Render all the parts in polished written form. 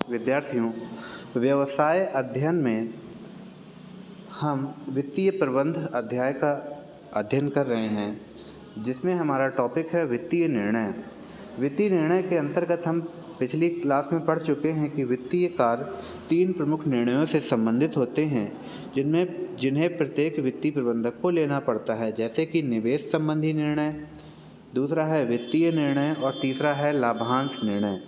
विद्यार्थियों, व्यवसाय अध्ययन में हम वित्तीय प्रबंध अध्याय का अध्ययन कर रहे हैं, जिसमें हमारा टॉपिक है वित्तीय निर्णय। वित्तीय निर्णय के अंतर्गत हम पिछली क्लास में पढ़ चुके हैं कि वित्तीय कार्य 3 प्रमुख निर्णयों से संबंधित होते हैं, जिन्हें प्रत्येक वित्तीय प्रबंधक को लेना पड़ता है, जैसे कि निवेश संबंधी निर्णय, दूसरा है वित्तीय निर्णय और तीसरा है लाभांश निर्णय।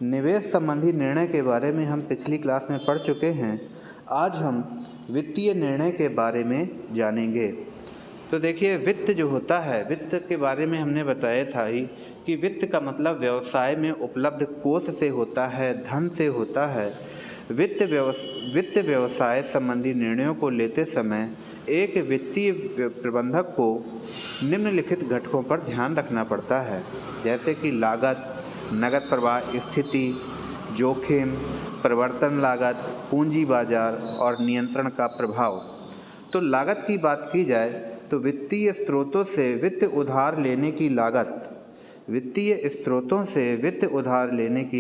निवेश संबंधी निर्णय के बारे में हम पिछली क्लास में पढ़ चुके हैं। आज हम वित्तीय निर्णय के बारे में जानेंगे। तो देखिए, वित्त जो होता है, वित्त के बारे में हमने बताया था ही कि वित्त का मतलब व्यवसाय में उपलब्ध कोष से होता है, धन से होता है। वित्त व्यवसाय संबंधी निर्णयों को लेते समय एक वित्तीय प्रबंधक को निम्नलिखित घटकों पर ध्यान रखना पड़ता है, जैसे कि लागत, नकद प्रवाह स्थिति, जोखिम, परिवर्तन लागत, पूंजी बाजार और नियंत्रण का प्रभाव। तो लागत की बात की जाए तो वित्तीय स्रोतों से वित्त उधार लेने की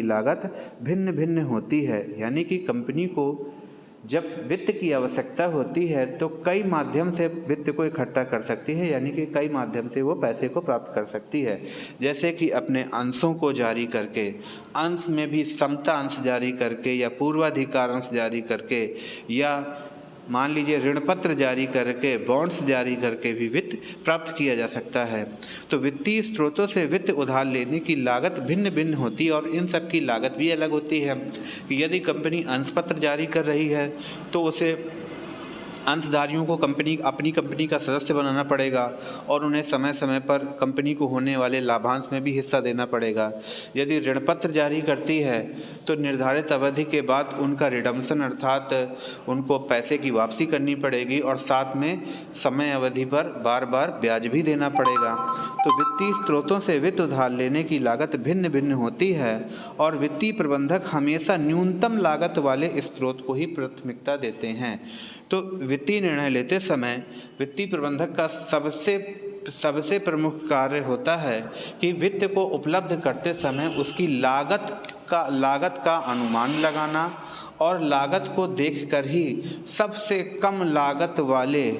लागत भिन्न भिन्न होती है। यानी कि कंपनी को जब वित्त की आवश्यकता होती है तो कई माध्यम से वित्त को इकट्ठा कर सकती है, यानी कि कई माध्यम से वो पैसे को प्राप्त कर सकती है, जैसे कि अपने अंशों को जारी करके, अंश में भी समता अंश जारी करके या पूर्वाधिकार अंश जारी करके, या मान लीजिए ऋण पत्र जारी करके, बॉन्ड्स जारी करके भी वित्त प्राप्त किया जा सकता है। तो वित्तीय स्रोतों से वित्त उधार लेने की लागत भिन्न भिन्न होती है और इन सब की लागत भी अलग होती है। कि यदि कंपनी अंशपत्र जारी कर रही है तो उसे अंशधारियों को अपनी कंपनी का सदस्य बनाना पड़ेगा और उन्हें समय समय पर कंपनी को होने वाले लाभांश में भी हिस्सा देना पड़ेगा। यदि ऋण पत्र जारी करती है तो निर्धारित अवधि के बाद उनका रिडम्पशन अर्थात उनको पैसे की वापसी करनी पड़ेगी और साथ में समय अवधि पर बार बार ब्याज भी देना पड़ेगा। तो वित्तीय स्रोतों से वित्त उधार लेने की लागत भिन्न भिन्न होती है और वित्तीय प्रबंधक हमेशा न्यूनतम लागत वाले स्रोत को ही प्राथमिकता देते हैं। तो वित्तीय निर्णय लेते समय वित्तीय प्रबंधक का सबसे प्रमुख कार्य होता है कि वित्त को उपलब्ध करते समय उसकी लागत का अनुमान लगाना और लागत को देखकर ही सबसे कम लागत वाले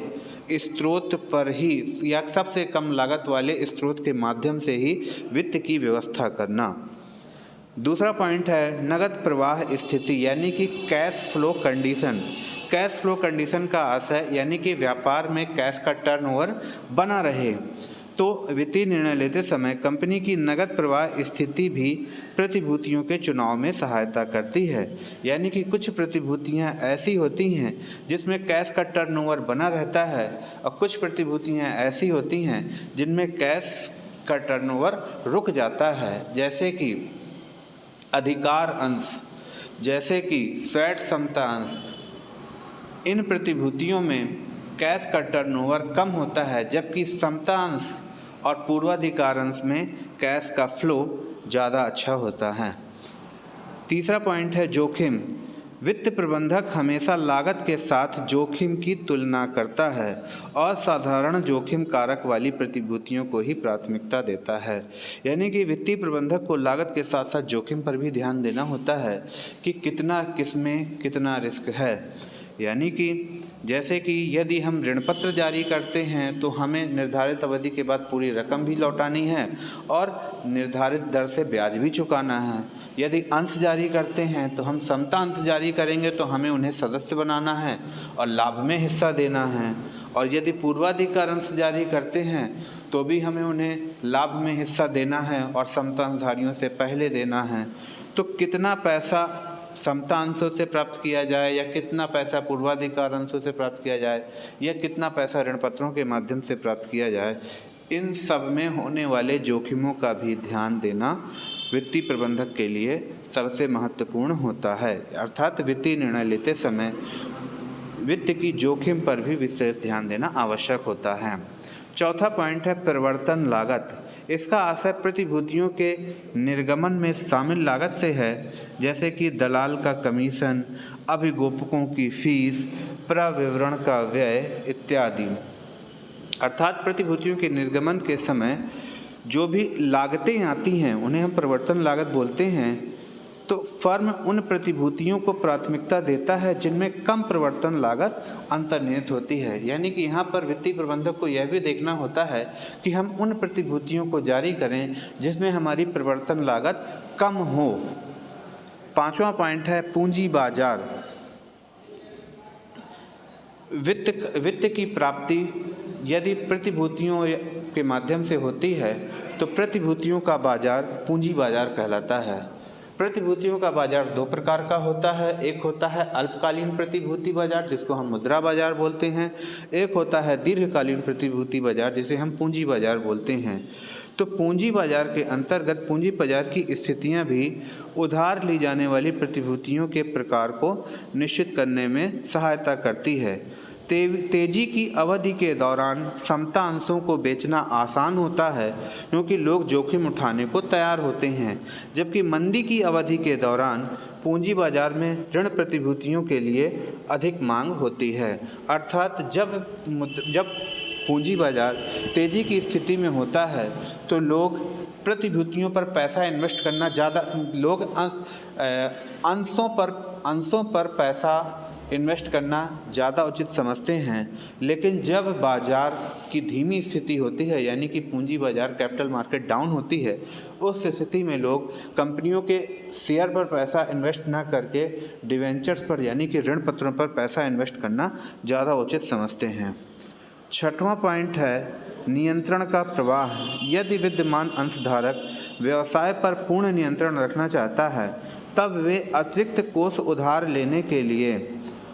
स्रोत पर ही या सबसे कम लागत वाले स्रोत के माध्यम से ही वित्त की व्यवस्था करना। दूसरा पॉइंट है नगद प्रवाह स्थिति, यानी कि cash flow condition. Cash flow condition का अर्थ है यानी कि व्यापार में कैश का टर्नओवर बना रहे। तो वित्तीय निर्णय लेते समय कंपनी की नगद प्रवाह स्थिति भी प्रतिभूतियों के चुनाव में सहायता करती है। यानी कि कुछ प्रतिभूतियां ऐसी होती हैं जिसमें कैश का टर्नओवर बना रहता है और कुछ प्रतिभूतियां ऐसी होती हैं जिनमें कैश का टर्नओवर रुक जाता है, जैसे कि अधिकार अंश, जैसे कि स्वैट समता अंश। इन प्रतिभूतियों में कैश का टर्नओवर कम होता है, जबकि समता अंश और पूर्वाधिकार अंश में कैश का फ्लो ज़्यादा अच्छा होता है। तीसरा पॉइंट है जोखिम। वित्त प्रबंधक हमेशा लागत के साथ जोखिम की तुलना करता है और साधारण जोखिम कारक वाली प्रतिभूतियों को ही प्राथमिकता देता है। यानी कि वित्तीय प्रबंधक को लागत के साथ साथ जोखिम पर भी ध्यान देना होता है कि किसमें कितना रिस्क है। यानी कि जैसे कि यदि हम ऋण पत्र जारी करते हैं तो हमें निर्धारित अवधि के बाद पूरी रकम भी लौटानी है और निर्धारित दर से ब्याज भी चुकाना है। यदि अंश जारी करते हैं तो हम समता अंश जारी करेंगे तो हमें उन्हें सदस्य बनाना है और लाभ में हिस्सा देना है। और यदि पूर्वाधिकार अंश जारी करते हैं तो भी हमें उन्हें लाभ में हिस्सा देना है और समता अंशधारियों से पहले देना है। तो कितना पैसा समता अंशों से प्राप्त किया जाए या कितना पैसा पूर्वाधिकार अंशों से प्राप्त किया जाए या कितना पैसा ऋण पत्रों के माध्यम से प्राप्त किया जाए, इन सब में होने वाले जोखिमों का भी ध्यान देना वित्तीय प्रबंधक के लिए सबसे महत्वपूर्ण होता है। अर्थात वित्तीय निर्णय लेते समय वित्त की जोखिम पर भी विशेष ध्यान देना आवश्यक होता है। चौथा पॉइंट है परिवर्तन लागत। इसका आशय प्रतिभूतियों के निर्गमन में शामिल लागत से है, जैसे कि दलाल का कमीशन, अभिगोपकों की फीस, प्रविवरण का व्यय इत्यादि। अर्थात प्रतिभूतियों के निर्गमन के समय जो भी लागतें आती हैं उन्हें हम परिवर्तन लागत बोलते हैं। तो फर्म उन प्रतिभूतियों को प्राथमिकता देता है जिनमें कम परिवर्तन लागत अंतर्निहित होती है। यानी कि यहाँ पर वित्तीय प्रबंधक को यह भी देखना होता है कि हम उन प्रतिभूतियों को जारी करें जिसमें हमारी परिवर्तन लागत कम हो। 5वां पॉइंट है पूंजी बाजार। वित्त की प्राप्ति यदि प्रतिभूतियों के माध्यम से होती है तो प्रतिभूतियों का बाजार पूंजी बाजार कहलाता है। प्रतिभूतियों का बाजार दो प्रकार का होता है, एक होता है अल्पकालीन प्रतिभूति बाजार जिसको हम मुद्रा बाजार बोलते हैं, एक होता है दीर्घकालीन प्रतिभूति बाजार जिसे हम पूंजी बाजार बोलते हैं। तो पूंजी बाजार के अंतर्गत पूंजी बाजार की स्थितियां भी उधार ली जाने वाली प्रतिभूतियों के प्रकार को निश्चित करने में सहायता करती है। तेजी की अवधि के दौरान समता अंशों को बेचना आसान होता है क्योंकि लोग जोखिम उठाने को तैयार होते हैं, जबकि मंदी की अवधि के दौरान पूंजी बाजार में ऋण प्रतिभूतियों के लिए अधिक मांग होती है। अर्थात जब पूंजी बाजार तेजी की स्थिति में होता है तो लोग प्रतिभूतियों पर पैसा इन्वेस्ट करना अंशों पर पैसा इन्वेस्ट करना ज़्यादा उचित समझते हैं। लेकिन जब बाजार की धीमी स्थिति होती है यानी कि पूंजी बाजार कैपिटल मार्केट डाउन होती है, उस स्थिति में लोग कंपनियों के शेयर पर पैसा इन्वेस्ट ना करके डिवेंचर्स पर यानी कि ऋण पत्रों पर पैसा इन्वेस्ट करना ज़्यादा उचित समझते हैं। 6वां पॉइंट है नियंत्रण का प्रवाह। यदि विद्यमान अंशधारक व्यवसाय पर पूर्ण नियंत्रण रखना चाहता है तब वे अतिरिक्त कोष उधार लेने के लिए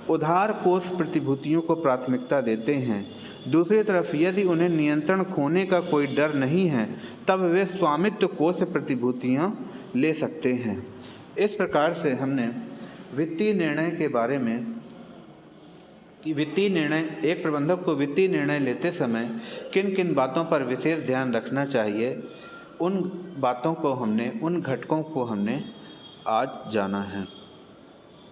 उधार कोष प्रतिभूतियों को प्राथमिकता देते हैं। दूसरी तरफ यदि उन्हें नियंत्रण खोने का कोई डर नहीं है तब वे स्वामित्व कोष प्रतिभूतियां ले सकते हैं। इस प्रकार से हमने वित्तीय निर्णय के बारे में कि वित्तीय निर्णय एक प्रबंधक को वित्तीय निर्णय लेते समय किन किन बातों पर विशेष ध्यान रखना चाहिए, उन घटकों को हमने आज जाना है।